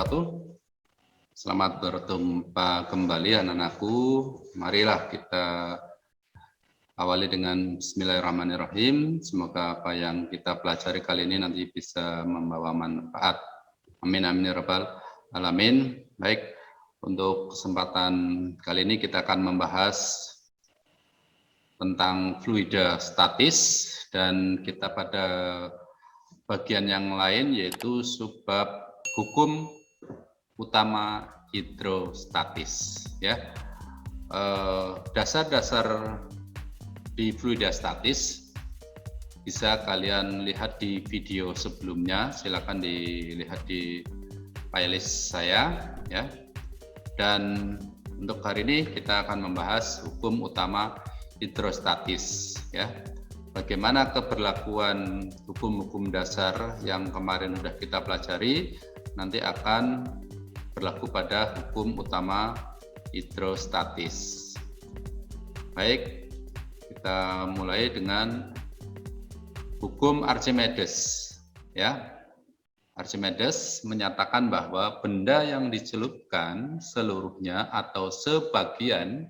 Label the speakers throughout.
Speaker 1: wabarakatuh. Selamat berjumpa kembali anak-anakku. Marilah kita awali dengan Bismillahirrahmanirrahim. Semoga apa yang kita pelajari kali ini nanti bisa membawa manfaat. Amin amin ya rabbal alamin. Baik, untuk kesempatan kali ini kita akan membahas tentang fluida statis dan kita pada bagian yang lain yaitu subbab hukum utama hidrostatis ya. Dasar-dasar di fluida statis bisa kalian lihat di video sebelumnya, silakan dilihat di playlist saya ya. Dan untuk hari ini kita akan membahas hukum utama hidrostatis ya. Bagaimana keberlakuan hukum-hukum dasar yang kemarin sudah kita pelajari nanti akan berlaku pada hukum utama hidrostatis. Baik, kita mulai dengan hukum Archimedes ya. Archimedes menyatakan bahwa benda yang dicelupkan seluruhnya atau sebagian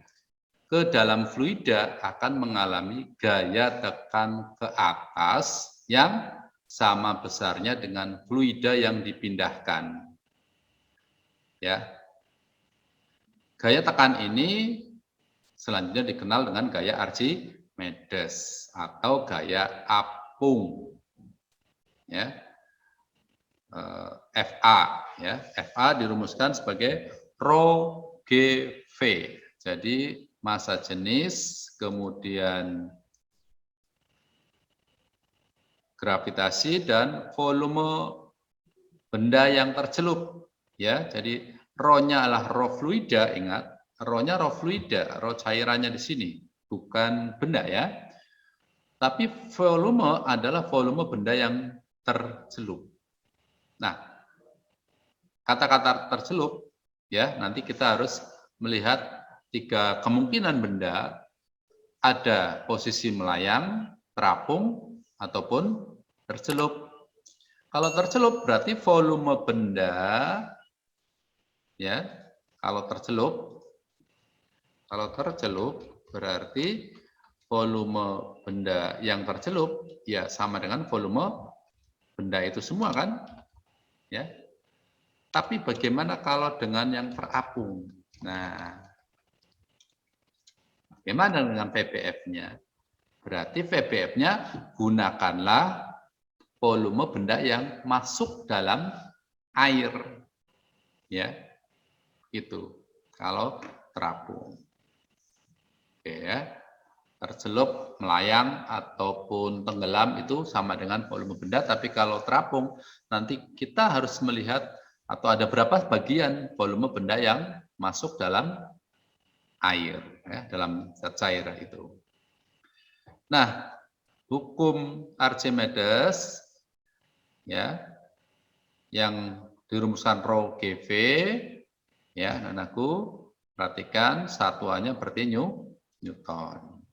Speaker 1: ke dalam fluida akan mengalami gaya tekan ke atas yang sama besarnya dengan fluida yang dipindahkan. Ya. Gaya tekan ini selanjutnya dikenal dengan gaya Archimedes atau gaya apung. Ya. FA ya. FA dirumuskan sebagai Rho GV. Jadi massa jenis, kemudian gravitasi dan volume benda yang tercelup ya. Jadi rho-nya adalah rho fluida, ingat, rho-nya rho fluida, rho cairannya di sini, bukan benda ya. Tapi volume adalah volume benda yang tercelup. Nah, kata-kata tercelup ya, nanti kita harus melihat tiga kemungkinan benda, ada posisi melayang, terapung, ataupun tercelup. Kalau tercelup berarti volume benda, ya, kalau tercelup berarti volume benda yang tercelup, ya sama dengan volume benda itu semua kan, ya. Tapi bagaimana kalau dengan yang terapung? Nah, bagaimana dengan VBF-nya? Berarti VBF-nya gunakanlah volume benda yang masuk dalam air. Ya. Itu. Kalau terapung. Oke ya. Tercelup, melayang ataupun tenggelam itu sama dengan volume benda, tapi kalau terapung nanti kita harus melihat atau ada berapa bagian volume benda yang masuk dalam air, ya, dalam zat cair itu. Nah, hukum Archimedes ya, yang dirumuskan Rho GV, ya, anakku, perhatikan satuannya berarti Newton.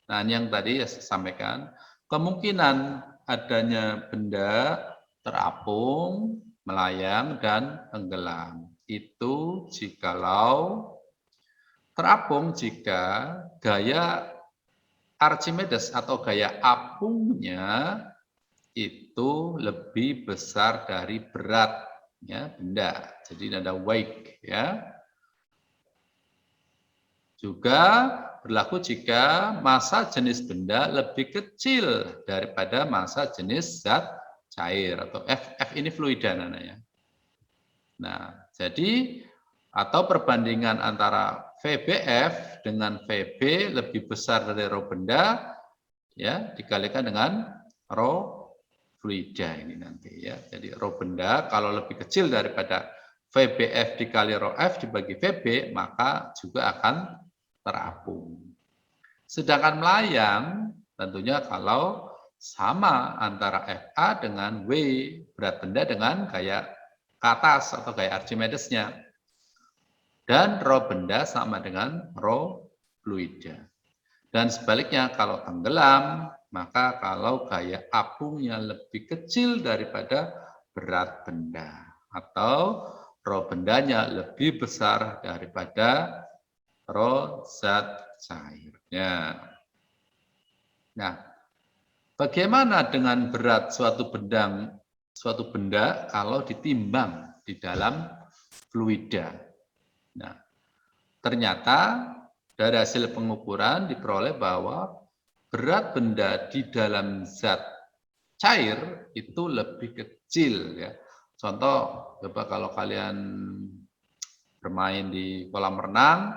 Speaker 1: Nah, ini yang tadi saya sampaikan, kemungkinan adanya benda terapung, melayang, dan tenggelam. Itu jikalau terapung jika gaya Archimedes atau gaya apungnya itu lebih besar dari beratnya benda. Jadi ada weight ya. Juga berlaku jika massa jenis benda lebih kecil daripada massa jenis zat cair atau F ini fluida namanya. Nah, jadi atau perbandingan antara VBF dengan VB lebih besar dari rho benda ya dikalikan dengan rho fluida ini nanti ya. Jadi rho benda kalau lebih kecil daripada VBF dikali rho F dibagi VB maka juga akan terapung. Sedangkan melayang tentunya kalau sama antara FA dengan W, berat benda dengan gaya ke atas atau gaya Archimedes-nya. Dan rho benda sama dengan rho fluida. Dan sebaliknya kalau tenggelam, maka kalau gaya apungnya lebih kecil daripada berat benda. Atau rho bendanya lebih besar daripada rho zat cairnya. Nah, bagaimana dengan berat suatu benda kalau ditimbang di dalam fluida? Nah, ternyata dari hasil pengukuran diperoleh bahwa berat benda di dalam zat cair itu lebih kecil ya. Contoh, coba kalau kalian bermain di kolam renang,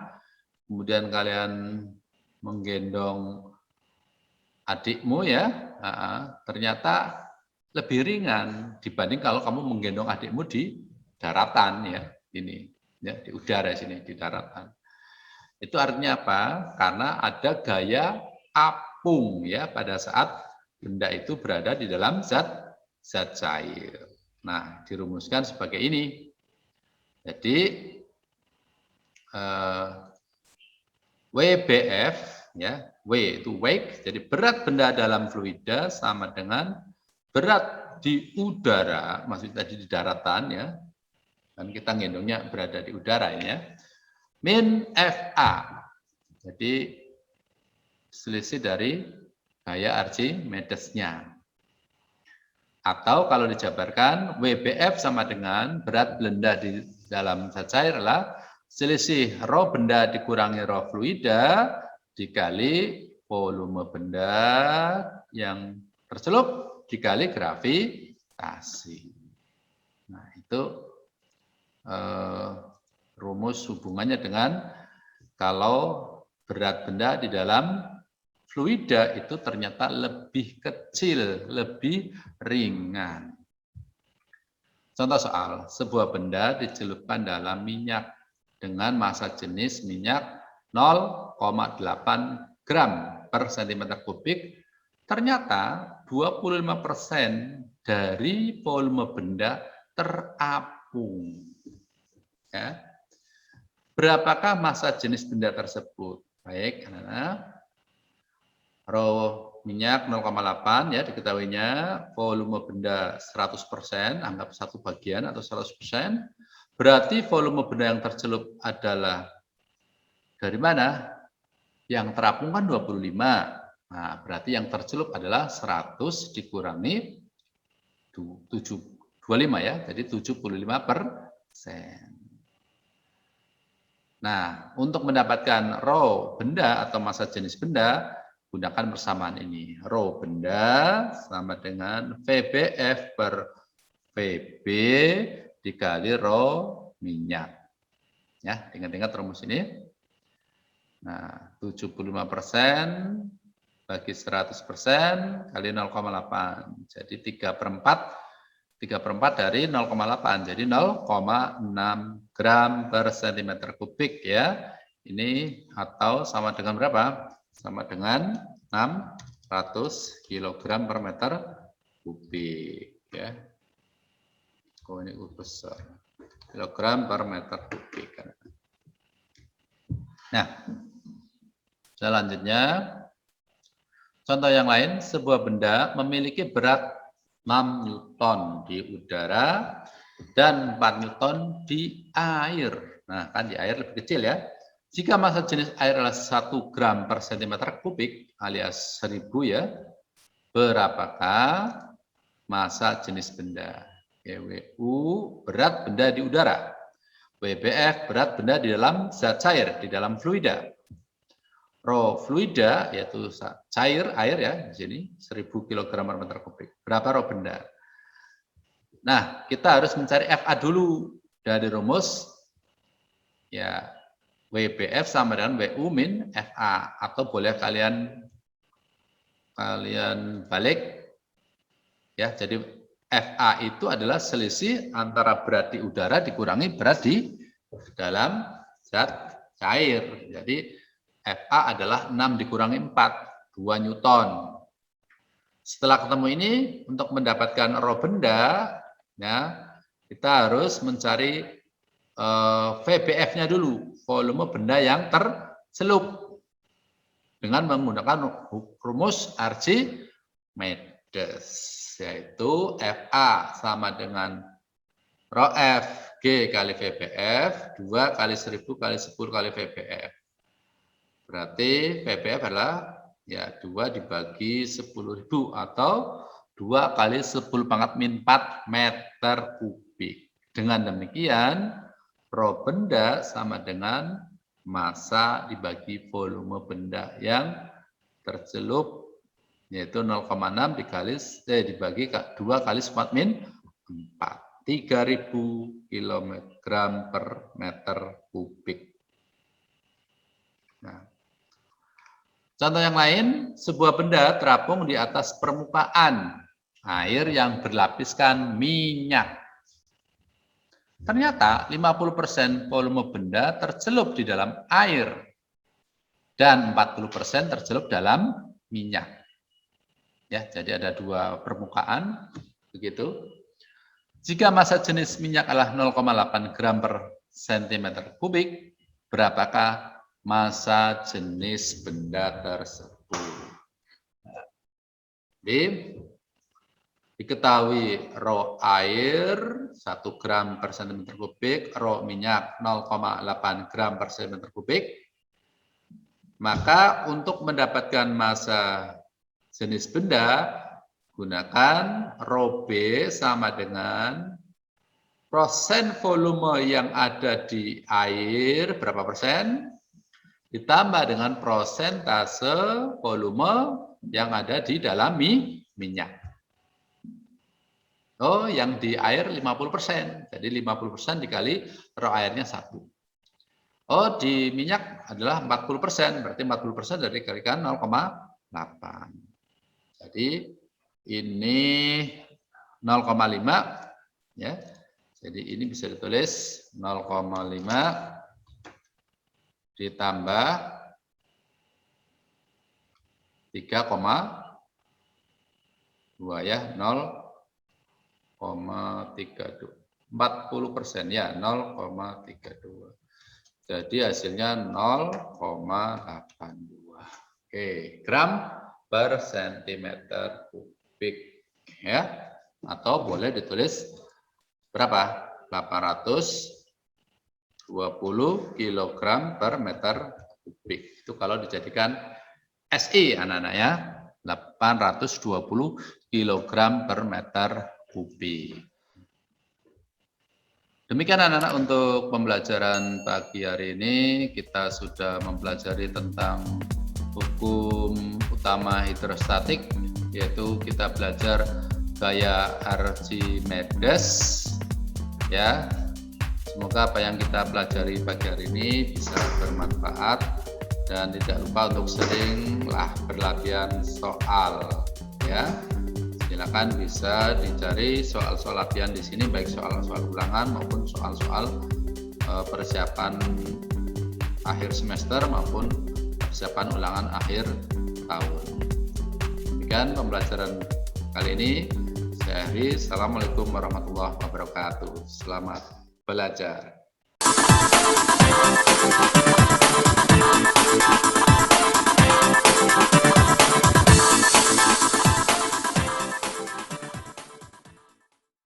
Speaker 1: kemudian kalian menggendong adikmu ya, ternyata lebih ringan dibanding kalau kamu menggendong adikmu di daratan ya, ini ya di udara sini di daratan. Itu artinya apa? Karena ada gaya apung ya pada saat benda itu berada di dalam zat cair. Nah, dirumuskan sebagai ini. Jadi WBF ya, W itu weight, jadi berat benda dalam fluida sama dengan berat di udara, maksudnya tadi di daratan ya. Dan kita gendongnya berada di udara ya. Min FA. Jadi selisih dari gaya Archimedesnya. Atau kalau dijabarkan, WBF sama dengan berat benda di dalam zat cair adalah selisih rho benda dikurangi rho fluida dikali volume benda yang tercelup dikali gravitasi. Nah, itu rumus hubungannya dengan kalau berat benda di dalam fluida itu ternyata lebih kecil, lebih ringan. Contoh soal, sebuah benda dicelupkan dalam minyak dengan massa jenis minyak 0,8 gram per cm kubik, ternyata 25% dari volume benda terapung. Ya. Berapakah massa jenis benda tersebut? Baik, anak-anak. Rho minyak 0,8 ya diketahuinya, volume benda 100%, anggap 1 bagian atau 100%. Berarti volume benda yang tercelup adalah dari mana? Yang terapung kan 25. Nah, berarti yang tercelup adalah 100 dikurangi 25 ya, jadi 75%. Nah, untuk mendapatkan rho benda atau massa jenis benda, gunakan persamaan ini. Rho benda sama dengan VBF per VB dikali rho minyak. Ya, ingat-ingat rumus ini. Nah, 75% bagi 100% kali 0,8. Jadi 3/4 dari 0,8. Jadi 0,6 gram per cm kubik ya. Ini atau sama dengan berapa? Sama dengan 600 kg per meter kubik ya. Oh, ini besar. Kilogram per meter kubik. Nah, selanjutnya contoh yang lain, sebuah benda memiliki berat 6 Newton di udara dan 4 Newton di air. Nah, kan di air lebih kecil ya. Jika massa jenis air adalah 1 gram per cm kubik alias 1000 ya, berapakah massa jenis benda? WU berat benda di udara. WBF berat benda di dalam zat cair, di dalam fluida. Rho fluida yaitu cair air ya di sini 1000 kg per meter kubik. Berapa rho benda? Nah, kita harus mencari FA dulu dari rumus ya WBF sama dengan WU min FA, atau boleh kalian balik ya. Jadi FA itu adalah selisih antara berat di udara dikurangi berat di dalam zat cair. Jadi FA adalah 6 dikurangi 4, 2 Newton. Setelah ketemu ini, untuk mendapatkan rho benda, ya, kita harus mencari VBF-nya dulu, volume benda yang tercelup, dengan menggunakan rumus Archimedes, yaitu FA sama dengan rho F G kali VBF, 2 kali 1000 kali 10 kali VBF. Berarti VBF adalah ya 2 dibagi 10.000 atau 2 kali 10 pangkat min 4 meter kubik. Dengan demikian, rho benda sama dengan massa dibagi volume benda yang tercelup, yaitu 0,6 dibagi 2 kali 10 min 4. 3.000 kg per meter kubik. Nah, contoh yang lain, sebuah benda terapung di atas permukaan air yang berlapiskan minyak. Ternyata 50% volume benda tercelup di dalam air dan 40% tercelup dalam minyak. Ya, jadi ada 2 permukaan begitu. Jika massa jenis minyak adalah 0,8 gram per cm kubik, berapakah massa jenis benda tersebut? Jadi, diketahui rho air 1 gram per cm kubik, rho minyak 0,8 gram per cm kubik. Maka untuk mendapatkan massa jenis benda, gunakan rho B sama dengan persen volume yang ada di air, berapa persen, ditambah dengan persentase volume yang ada di dalam minyak. Oh, yang di air 50%. Jadi 50% dikali rho airnya 1. Oh, di minyak adalah 40%. Berarti 40% dari kalikan 0,8. Jadi ini 0,5 ya. Jadi ini bisa ditulis 0,5 ditambah 3,2 ya, 0,32. 40% ya, 0,32. Jadi hasilnya 0,82. Oke, gram per centimeter kubik ya. Atau boleh ditulis berapa? 820 kg per meter kubik. Itu kalau dijadikan SI anak-anak ya. 820 kg per meter kubik. Demikian anak-anak untuk pembelajaran pagi hari ini. Kita sudah mempelajari tentang hukum utama hidrostatik, yaitu kita belajar gaya Archimedes ya. Semoga apa yang kita pelajari pagi hari ini bisa bermanfaat dan tidak lupa untuk seringlah berlatihan soal ya. Silakan bisa dicari soal-soal latihan di sini, baik soal-soal ulangan maupun soal-soal persiapan akhir semester maupun persiapan ulangan akhir tahun. Demikian pembelajaran kali ini. Saya Heri. Assalamualaikum warahmatullahi wabarakatuh. Selamat belajar.